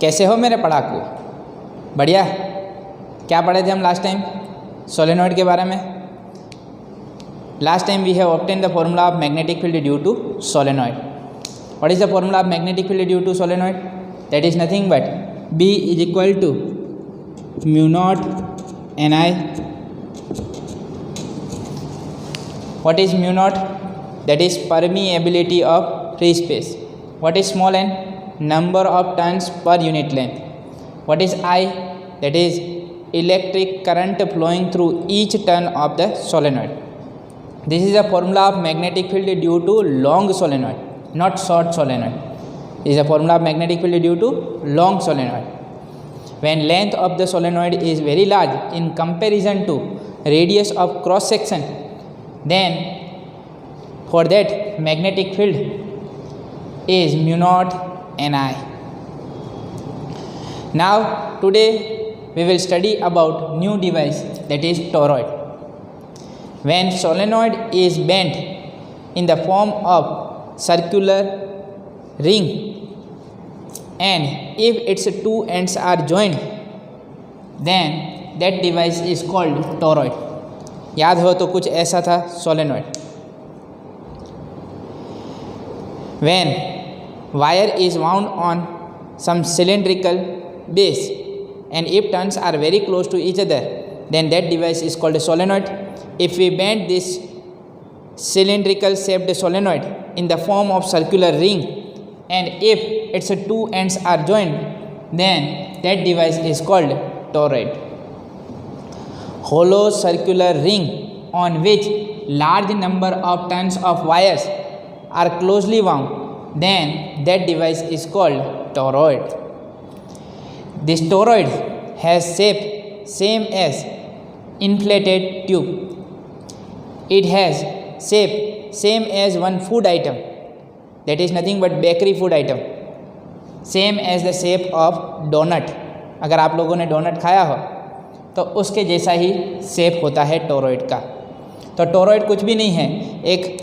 कैसे हो मेरे पढ़ाकू? बढ़िया। क्या पढ़े थे हम लास्ट टाइम? सोलेनॉइड के बारे में। Last time we have obtain the formula of magnetic field due to solenoid. What is the formula of magnetic field due to solenoid? That is nothing but B is equal to mu naught Ni. What is mu naught? That is permeability of free space. What is small n? Number of turns per unit length. What is I? That is electric current flowing through each turn of the solenoid. This is the formula of magnetic field due to long solenoid, not short solenoid. This is the formula of magnetic field due to long solenoid. When length of the solenoid is very large in comparison to radius of cross section, then for that magnetic field is mu naught Ni. Now today we will study about new device, that is toroid. When solenoid is bent in the form of circular ring and if its two ends are joined, then that device is called toroid. याद हो तो कुछ ऐसा था solenoid. When wire is wound on some cylindrical base and if turns are very close to each other, then that device is called a solenoid. If we bend this cylindrical shaped solenoid in the form of circular ring and if its two ends are joined, then that device is called toroid. Hollow circular ring on which large number of turns of wires are closely wound, then that device is called toroid. This toroid has shape same as inflated tube. It has shape same as one food item, that is nothing but bakery food item, same as the shape of donut. अगर आप लोगों ने donut खाया हो तो उसके जैसा ही shape होता है टोरॉइड का. तो टोरॉइड कुछ भी नहीं है, एक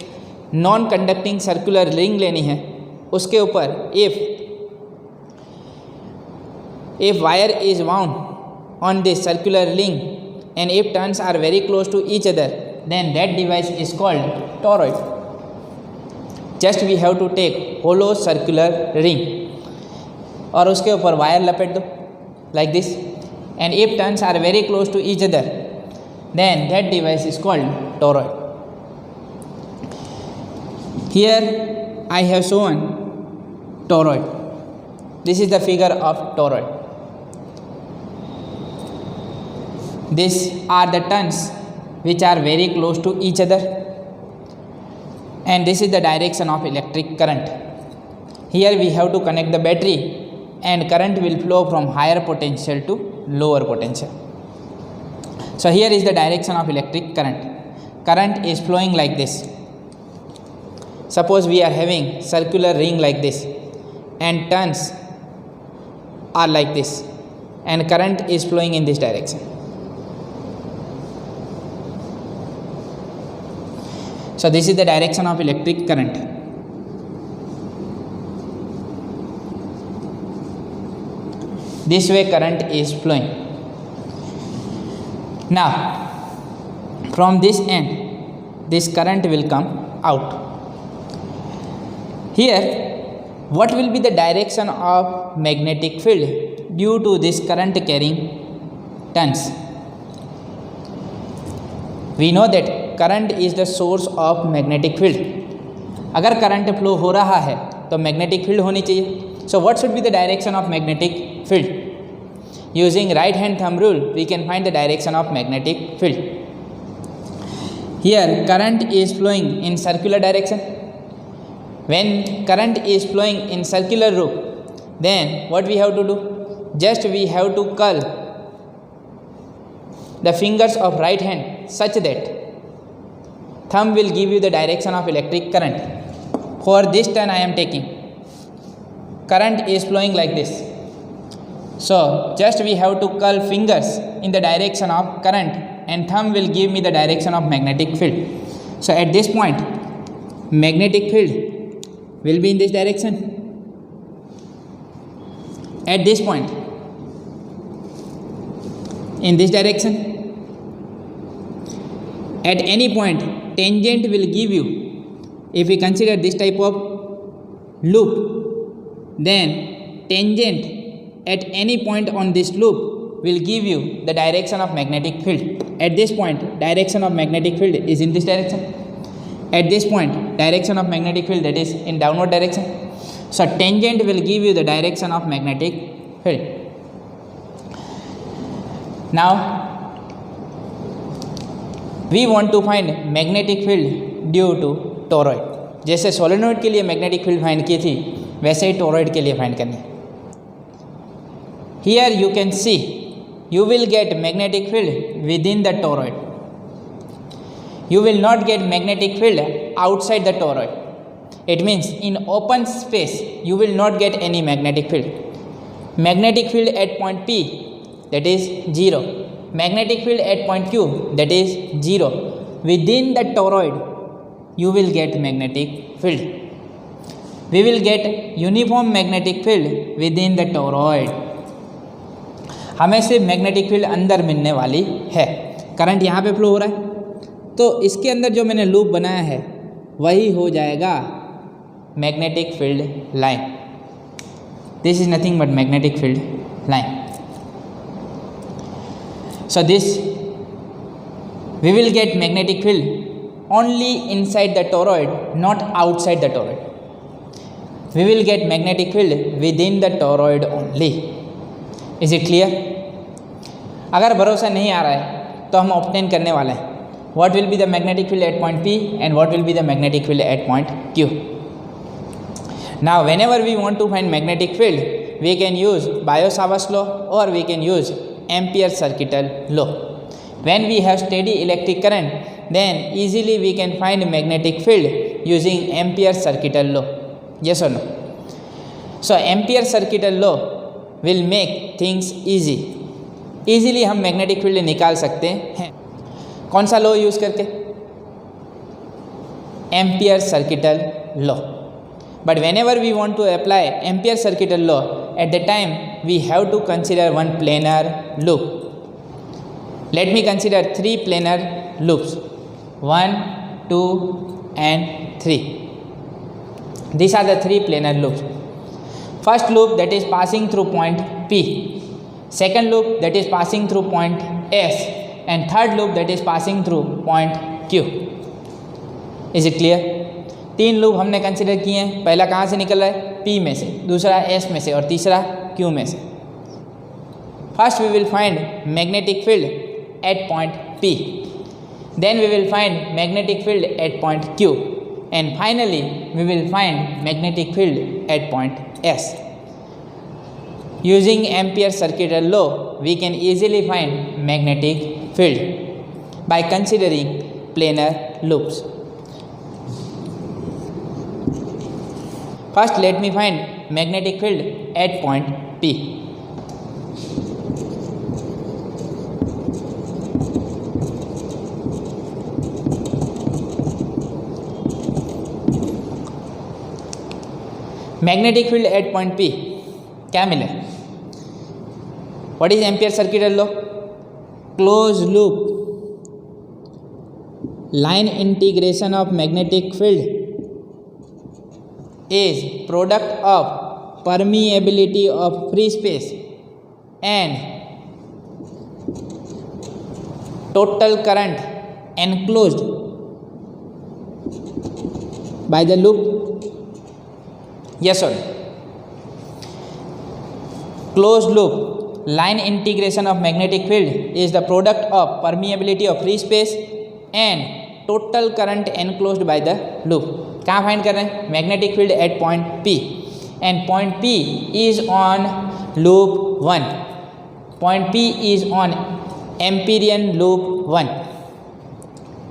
नॉन कंडक्टिंग सर्कुलर रिंग लेनी है, उसके ऊपर if wire is wound on this circular ring and if turns are very close to each other, then that device is called toroid. Just we have to take hollow circular ring और उसके ऊपर wire लपेट दो like this, and if turns are very close to each other, then that device is called toroid. Here I have shown toroid. This is the figure of toroid. These are the turns which are very close to each other, and this is the direction of electric current. Here we have to connect the battery and current will flow from higher potential to lower potential. So here is the direction of electric current. Current is flowing like this. Suppose we are having circular ring like this and turns are like this and current is flowing in this direction. So this is the direction of electric current. This way current is flowing. Now from this end this current will come out. Here what will be the direction of magnetic field due to this current carrying turns? We know that current is the source of magnetic field. अगर current flow हो रहा है तो magnetic field होनी चाहिए. So what should be the direction of magnetic field? Using right hand thumb rule we can find the direction of magnetic field. Here current is flowing in circular direction. When current is flowing in circular route, then what we have to do? Just we have to curl the fingers of right hand such that thumb will give you the direction of electric current. For this turn I am taking, current is flowing like this. So just we have to curl fingers in the direction of current and thumb will give me the direction of magnetic field. So at this point magnetic field will be in this direction. at this point in this direction. At any point tangent will give you, if we consider this type of loop, then tangent at any point on this loop will give you the direction of magnetic field. At this point direction of magnetic field is in this direction. At this point direction of magnetic field, that is in downward direction. So tangent will give you the direction of magnetic field. Now we want to find magnetic field due to toroid. जैसे solenoid के लिए magnetic field find की थी, वैसे ही toroid के लिए find करनी. Here you can see you will get magnetic field within the toroid. You will not get magnetic field outside the toroid. It means in open space you will not get any magnetic field. Magnetic field at point P, that is 0. Magnetic field at point Q, that is 0. Within the toroid you will get magnetic field. We will get uniform magnetic field within the toroid. हमें सिर्फ magnetic field अंदर मिलने वाली है. Current यहाँ पे flow हो रहा है, तो इसके अंदर जो मैंने लूप बनाया है वही हो जाएगा magnetic field line. This is nothing but magnetic field line. So this we will get magnetic field only inside the toroid, not outside the toroid. We will get magnetic field within the toroid only. Is it clear? अगर भरोसा नहीं आ रहा है तो हम obtain करने वाले हैं. What will be the magnetic field at point P and what will be the magnetic field at point Q? Now whenever we want to find magnetic field, we can use Biot-Savart law or we can use Ampere-Circuital law. When we have steady electric current, then easily we can find magnetic field using Ampere-Circuital law. Yes or no? So Ampere-Circuital law will make things easy. Easily हम magnetic field निकाल सकते हैं. कौन सा law use करके? Ampere-Circuital law. But whenever we want to apply Ampere-Circuital law, at the time we have to consider one planar loop. Let me consider 3 planar loops, 1, 2 and 3. These are the 3 planar loops. First loop that is passing through point P, second loop that is passing through point S, and third loop that is passing through point Q. Is it clear? 3 loop हमने consider किए हैं. पहला कहाँ से निकल रहा है? P में से, दूसरा S में से और तीसरा Q में से. First we will find magnetic field at point P, then we will find magnetic field at point Q, and finally we will find magnetic field at point S. Using Ampere-Circuital law, we can easily find magnetic field by considering planar loops. First, let me find magnetic field at point P. Magnetic field at point P क्या मिले? What is Ampere-Circuital law? Closed loop line integration of magnetic field is product of permeability of free space and total current enclosed by the loop. Yes or no? Closed loop line integration of magnetic field is the product of permeability of free space and total current enclosed by the loop. कहाँ find कर रहे हैं? Magnetic field at point P, and point P is on loop 1. Point P is on Amperian loop 1.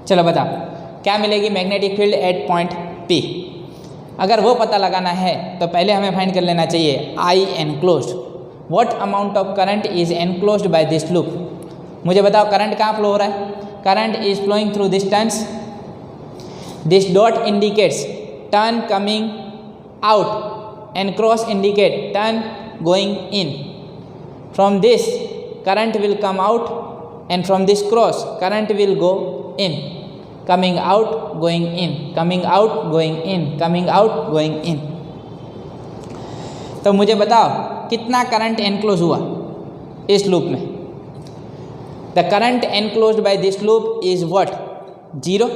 चलो बताओ क्या मिलेगी magnetic field at point P. अगर वो पता लगाना है तो पहले हमें फाइंड कर लेना चाहिए I enclosed. What amount of current is enclosed by this loop. मुझे बताओ करंट कहाँ फ्लो हो रहा है? Current is flowing through this turns. This dot indicates turn coming out and cross indicate turn going in. From this current will come out, and from this cross current will go in, coming out, going in, coming out, going in, coming out, going in. तो मुझे बताओ कितना current enclose हुआ इस loop में? The current enclosed by this loop is what? 0.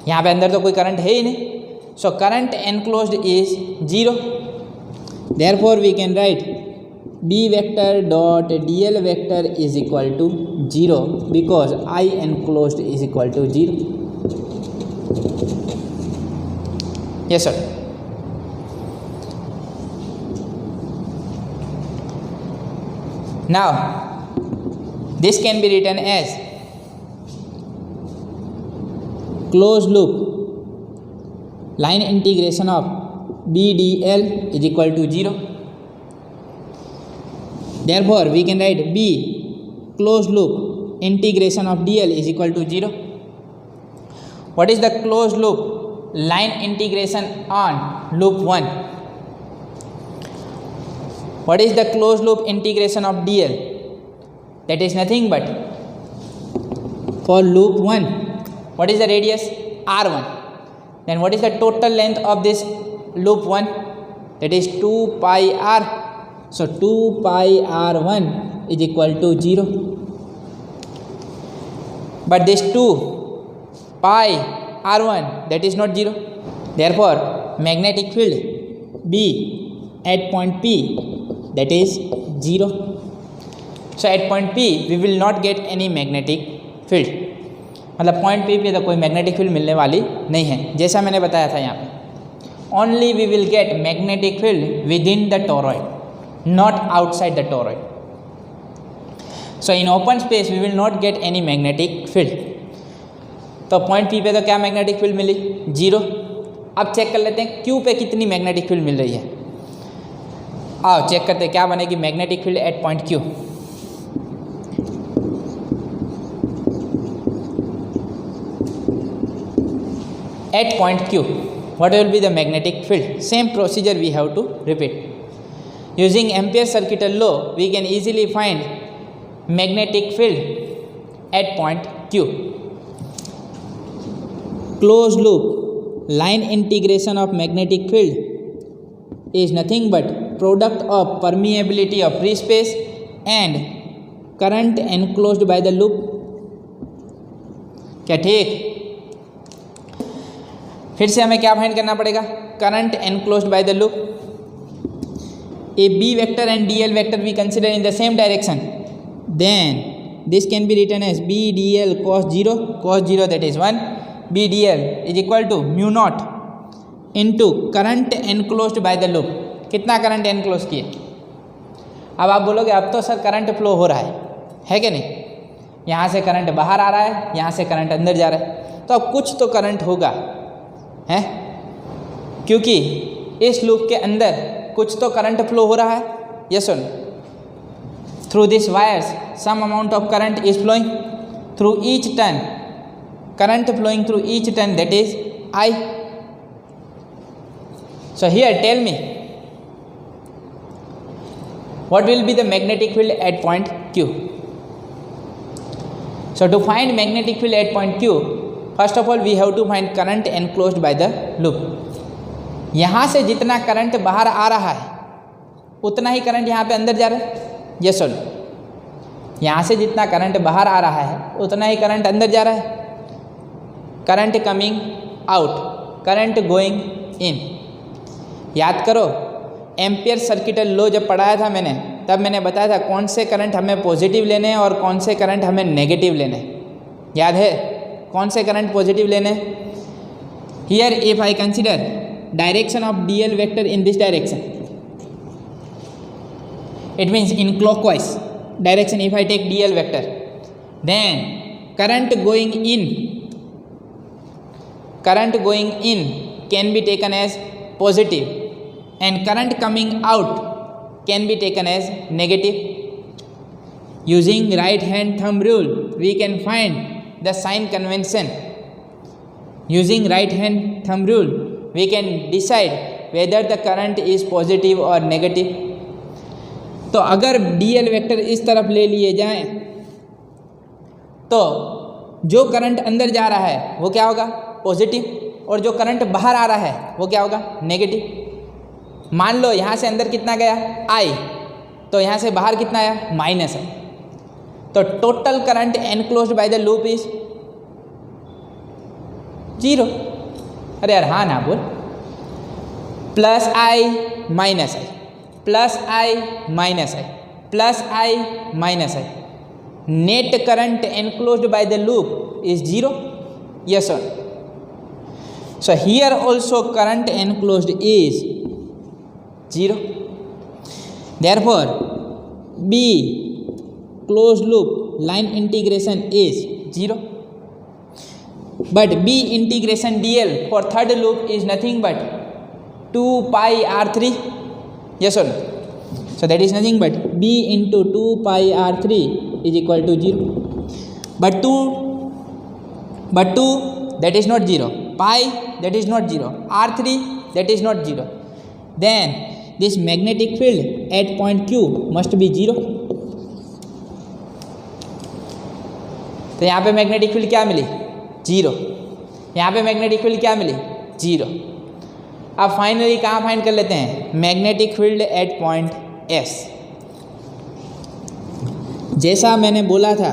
यहाँ पे अंदर तो कोई करंट है ही नहीं, so current enclosed is 0. Therefore we can write B vector dot dl vector is equal to 0 because I enclosed is equal to 0. Yes sir. Now this can be written as closed loop line integration of B dl is equal to 0. Therefore we can write B closed loop integration of dl is equal to 0. What is the closed loop line integration on loop 1? What is the closed loop integration of dl? That is nothing but, for loop 1 what is the radius? R1. Then what is the total length of this loop 1? That is 2 pi r. So 2 pi r1 is equal to 0. But this 2 pi r1 that is not 0. Therefore magnetic field B at point P that is 0. So at point P we will not get any magnetic field. मतलब point P पे तो कोई magnetic field मिलने वाली नहीं है, जैसा मैंने बताया था यहाँ पे. Only we will get magnetic field within the toroid, not outside the toroid. So in open space we will not get any magnetic field. तो पॉइंट P पे तो क्या मैग्नेटिक फील्ड मिली? 0. अब चेक कर लेते हैं Q पे कितनी मैग्नेटिक फील्ड मिल रही है. आओ चेक करते हैं क्या बनेगी magnetic field at point Q. At point Q what will be the magnetic field? Same procedure we have to repeat. Using Ampere's circuital law we can easily find magnetic field at point Q. Closed loop line integration of magnetic field is nothing but product of permeability of free space and current enclosed by the loop. क्या ठीक? फिर से हमें क्या find करना पड़ेगा? Current enclosed by the loop. A B vector and dl vector we consider in the same direction, then this can be written as B dl cos 0 that is 1. B dl is equal to mu naught into current enclosed by the loop. कितना current enclose किया? अब आप बोलोगे अब तो sir current flow हो रहा है कि नहीं? यहाँ से करंट बाहर आ रहा है, यहाँ से करंट अंदर जा रहा है, तो अब कुछ तो करंट होगा है, क्योंकि इस लूप के अंदर कुछ तो करंट फ्लो हो रहा है. यस और through this wires some amount of current is flowing through each turn. Current flowing through each turn that is I. So here tell me what will be the magnetic field at point Q. So to find magnetic field at point Q, first of all we have to find current enclosed by the loop. यहाँ से जितना current बाहर आ रहा है उतना ही current यहाँ पे अंदर जा रहा है. यस और यहाँ से जितना करंट बाहर आ रहा है उतना ही करंट अंदर जा रहा है. Current coming out, current going इन. याद करो एम्पियर सर्किटल लॉ जब पढ़ाया था मैंने, तब मैंने बताया था कौन से करंट हमें पॉजिटिव लेने हैं और कौन से करंट हमें नेगेटिव लेने. याद है कौन से करंट पॉजिटिव लेने? Here if I consider direction of dl vector in this direction, it means in clockwise direction. If I take dl vector, then current going in can be taken as positive and current coming out can be taken as negative. Using right hand thumb rule we can find the sign convention. Using right hand thumb rule we can decide whether the current is positive or negative. तो अगर dl vector इस तरफ ले लिए जाएं तो जो current अंदर जा रहा है वो क्या होगा, पॉजिटिव, और जो करंट बाहर आ रहा है वो क्या होगा, नेगेटिव। मान लो यहाँ से अंदर कितना गया, I, तो यहाँ से बाहर कितना आया, माइनस है। तो total current enclosed by the loop is 0। अरे यार हाँ ना बोल, plus I minus I, plus I minus I, plus I minus I, net current enclosed by the loop is 0, yes or no? So here also current enclosed is 0. Therefore B closed loop line integration is 0. But B integration dl for third loop is nothing but 2 pi r3, yes or no? So that is nothing but B into 2 pi r3 is equal to 0. But 2 that is not 0, pi that is not 0, r3 that is not 0. Then this magnetic field at point Q must be 0. तो यहाँ पे magnetic field क्या मिली, 0। यहाँ पे magnetic field क्या मिली, 0। अब finally कहाँ find कर लेते हैं, magnetic field at point S। जैसा मैंने बोला था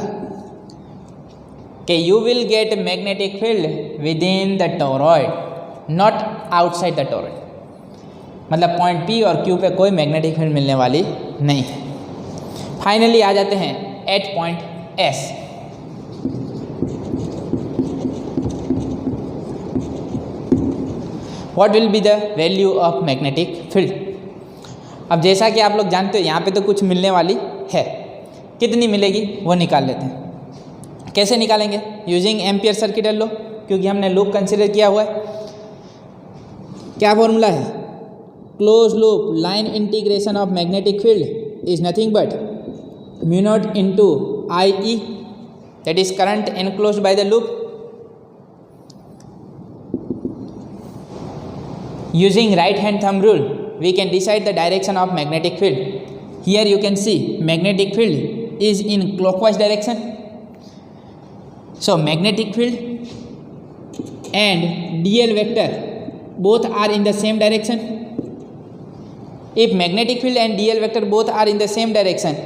कि you will get magnetic field within the toroid, not outside the toroid. मतलब पॉइंट P और Q पे कोई मैग्नेटिक फील्ड मिलने वाली नहीं है। फाइनली आ जाते हैं at point S। What will be the value of magnetic field. अब जैसा कि आप लोग जानते हो यहाँ पे तो कुछ मिलने वाली है, कितनी मिलेगी वो निकाल लेते हैं। कैसे निकालेंगे, यूजिंग एम्पियर सर्किट लॉ, क्योंकि हमने लूप कंसिडर किया हुआ है। क्या फॉर्मूला है, close loop line integration of magnetic field is nothing but mu naught into I E, that is current enclosed by the loop. Using right hand thumb rule, we can decide the direction of magnetic field. Here you can see magnetic field is in clockwise direction. So magnetic field and dl vector both are in the same direction. If magnetic field and dl vector both are in the same direction,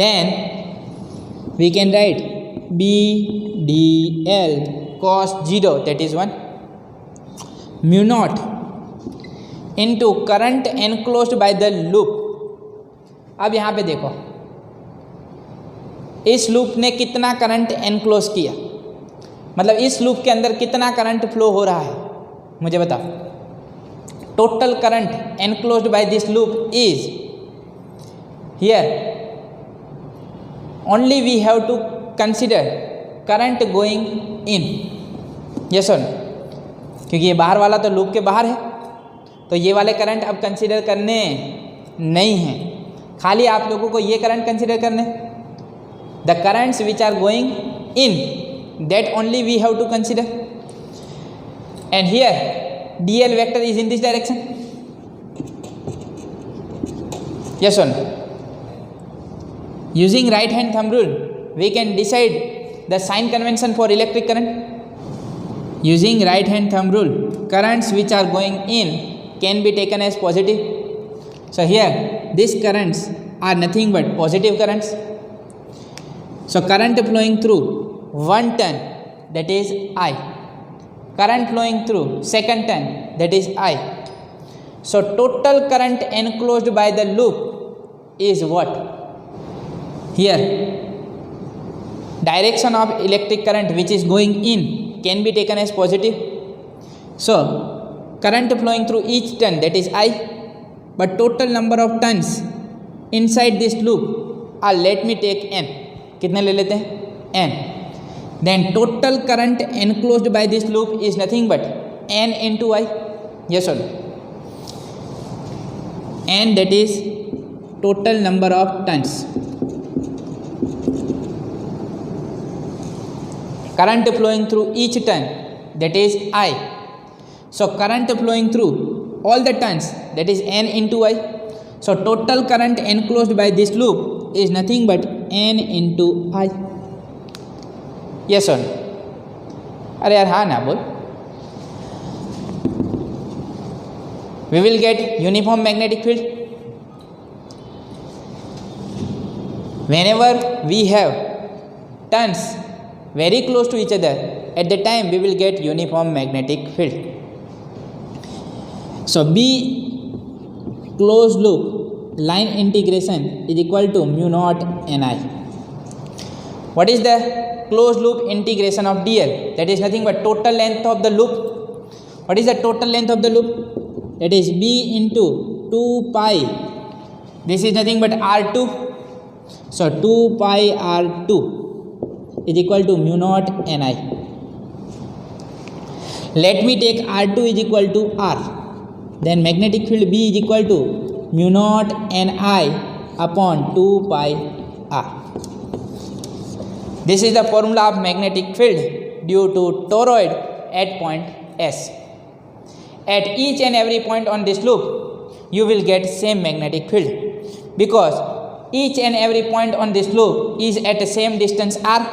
then we can write B dl cos 0, that is 1, mu naught into current enclosed by the loop. अब यहाँ पे देखो इस loop ने कितना current enclose किया, मतलब इस लूप के अंदर कितना करंट फ्लो हो रहा है मुझे बताओ। Total current enclosed by this loop is here only we have to consider current going in, yes और नो, क्योंकि ये बाहर वाला तो लूप के बाहर है, तो ये वाले करंट अब कंसिडर करने नहीं हैं, खाली आप लोगों को ये करंट कंसिडर करने। The currents which are going in that only we have to consider, and here DL vector is in this direction, yes और no. Using right hand thumb rule we can decide the sign convention for electric current. Using right hand thumb rule, currents which are going in can be taken as positive. So here these currents are nothing but positive currents. So current flowing through one turn, that is I. Current flowing through second turn, that is I. So total current enclosed by the loop is what? Here direction of electric current which is going in can be taken as positive. So current flowing through each turn, that is I, but total number of turns inside this loop are, let me take n, कितने ले लेते हैं, n. Then total current enclosed by this loop is nothing but n into I, yes or no, n, that is total number of turns. Current flowing through each turn, that is I. So current flowing through all the turns, that is n into I. So total current enclosed by this loop is nothing but n into I. Yes or no? अरे यार हाँ ना बोल. We will get uniform magnetic field. Whenever we have turns very close to each other, at the time we will get uniform magnetic field. So B closed loop line integration is equal to mu naught Ni. What is the closed loop integration of dl? That is nothing but total length of the loop. What is the total length of the loop? That is B into 2 pi. This is nothing but R2. So 2 pi R2 is equal to mu naught Ni. Let me take R2 is equal to R. Then magnetic field B is equal to mu naught Ni upon 2 pi R. This is the formula of magnetic field due to toroid at point S. At each and every point on this loop, you will get same magnetic field because each and every point on this loop is at the same distance r.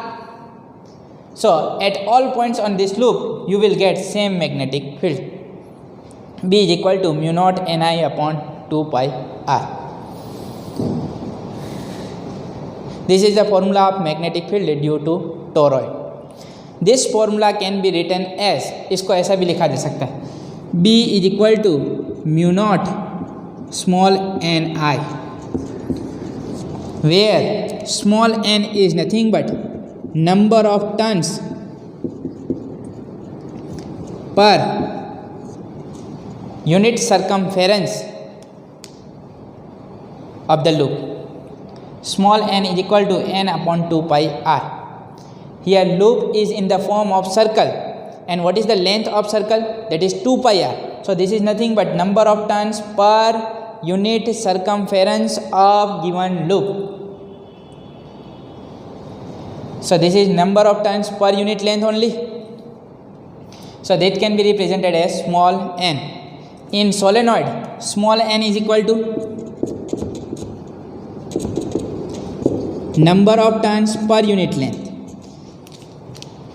So at all points on this loop, you will get same magnetic field. B is equal to mu naught Ni upon 2 pi r. This is the formula of magnetic field due to toroid. This formula can be written as, इसको ऐसा भी लिखा जा सकता है, B is equal to mu naught small n I, where small n is nothing but number of turns per unit circumference of the loop. Small n is equal to n upon 2 pi r. Here loop is in the form of circle, and what is the length of circle? That is 2 pi r. So this is nothing but number of turns per unit circumference of given loop. So this is number of turns per unit length only. So that can be represented as small n. In solenoid, small n is equal to number of turns per unit length.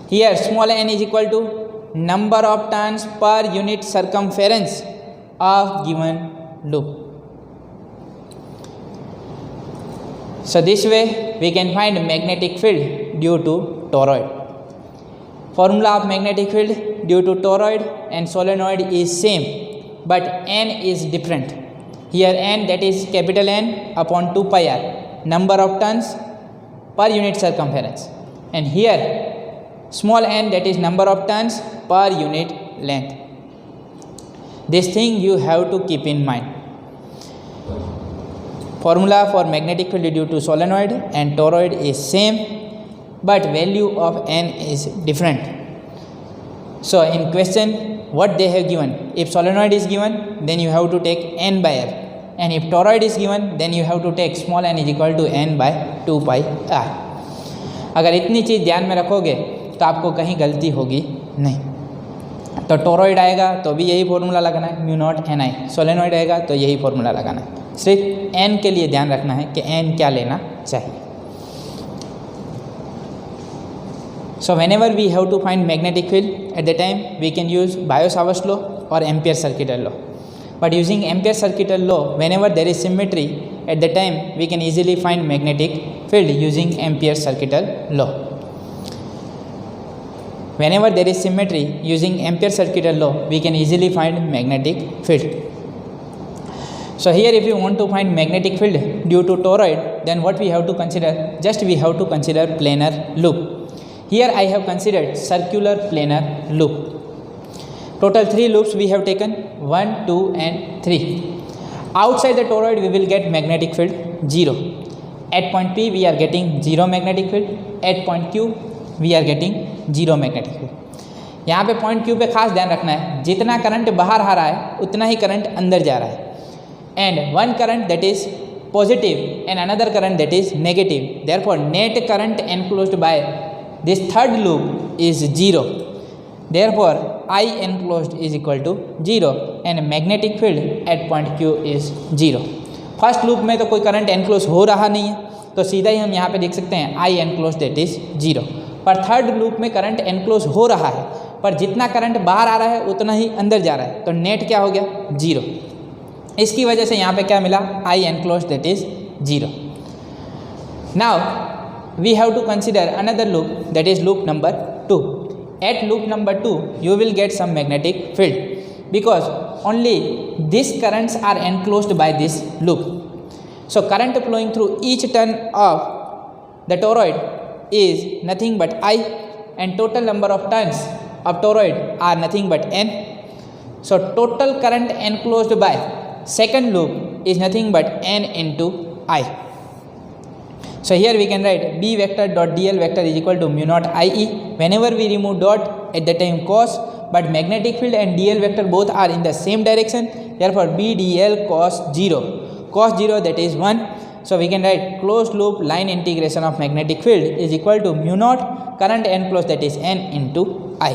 Here small n is equal to number of turns per unit circumference of given loop. So this way we can find magnetic field due to toroid. Formula of magnetic field due to toroid and solenoid is same, but n is different. Here n, that is capital N upon 2 pi r, number of turns per unit circumference, and here small n, that is number of turns per unit length. This thing you have to keep in mind. Formula for magnetic field due to solenoid and toroid is same, but value of n is different. So in question what they have given, if solenoid is given, then you have to take n by r, and if toroid is given, then you have to take small n is equal to n by 2 pi r. अगर इतनी चीज़ ध्यान में रखोगे तो आपको कहीं गलती होगी नहीं. तो टोरॉइड आएगा तो भी यही फॉर्मूला लगाना है, mu not an I. Solenoid आएगा तो यही फॉर्मूला लगाना है. सिर्फ एन के लिए ध्यान रखना है कि एन क्या लेना चाहिए. So whenever we have to find magnetic field, at the time we can use Biot-Savart law or Ampere-Circuital law. But using Ampere-Circuital law, whenever there is symmetry, at the time we can easily find magnetic field using Ampere-Circuital law. Whenever there is symmetry, using Ampere-Circuital law, we can easily find magnetic field. So here if you want to find magnetic field due to toroid, then what we have to consider? Just we have to consider planar loop. Here I have considered circular planar loop. Total 3 loops we have taken, 1, 2 and 3. Outside the toroid we will get magnetic field 0. At point P we are getting 0 magnetic field. At point Q we are getting 0 magnetic field. यहाँ पे point Q पे खास ध्यान रखना है, जितना current बाहर आ रहा है उतना ही करंट अंदर जा रहा है. And one current that is positive and another current that is negative. Therefore net current enclosed by this third loop is 0. Therefore I enclosed is equal to 0, and magnetic field at point Q is 0. First loop में तो कोई current enclose हो रहा नहीं है, तो सीधा ही हम यहाँ पे देख सकते हैं आई एनक्लोज दैट इज 0. पर थर्ड लूप में करंट एनक्लोज हो रहा है, पर जितना करंट बाहर आ रहा है उतना ही अंदर जा रहा है, तो नेट क्या हो गया 0. इसकी वजह से यहाँ पे क्या मिला I enclose that is 0. Now we have to consider another loop that is loop number 2. At loop number 2 you will get some magnetic field because only these currents are enclosed by this loop. So current flowing through each turn of the toroid is nothing but I, and total number of turns of toroid are nothing but n. So total current enclosed by second loop is nothing but n into I. So here we can write B vector dot dl vector is equal to mu naught IE. Whenever we remove dot at the time cos, but magnetic field and dl vector both are in the same direction, therefore B dl cos 0. Cos 0 that is 1. So we can write closed loop line integration of magnetic field is equal to mu naught current enclosed that is n into I.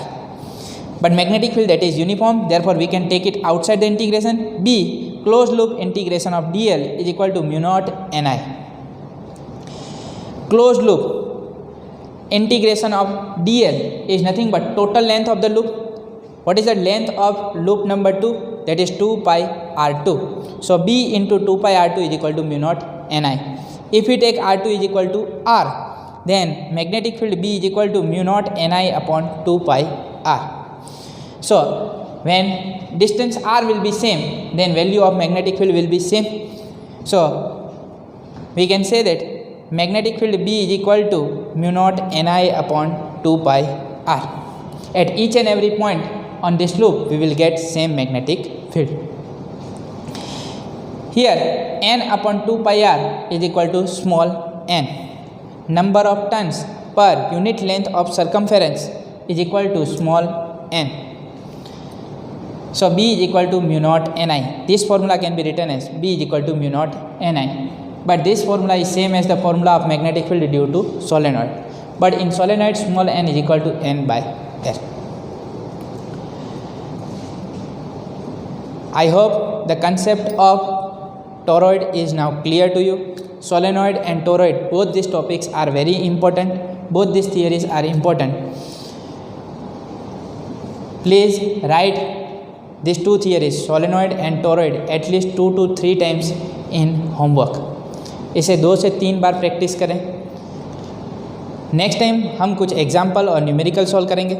But magnetic field that is uniform, therefore we can take it outside the integration. B closed loop integration of dl is equal to mu naught ni. Closed loop integration of dl is nothing but total length of the loop. What is the length of loop number 2? That is 2 pi r2. So b into 2 pi r2 is equal to mu naught ni. If we take r2 is equal to r, then magnetic field b is equal to mu naught ni upon 2 pi r. So when distance r will be same, then value of magnetic field will be same. So we can say that magnetic field B is equal to mu naught ni upon 2 pi r. At each and every point on this loop we will get same magnetic field. Here n upon 2 pi r is equal to small n. Number of turns per unit length of circumference is equal to small n. So B is equal to mu naught ni. This formula can be written as B is equal to mu naught ni. But this formula is same as the formula of magnetic field due to solenoid. But in solenoid small n is equal to n by l. I hope the concept of toroid is now clear to you. Solenoid and toroid, both these topics are very important. Both these theories are important. Please write these two theories, solenoid and toroid, at least 2 to 3 times in homework. इसे 2 से 3 बार practice करें. Next time हम कुछ example और numerical solve करेंगे.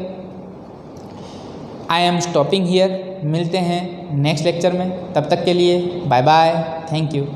I am stopping here. मिलते हैं next lecture में. तब तक के लिए बाय बाय. Thank you.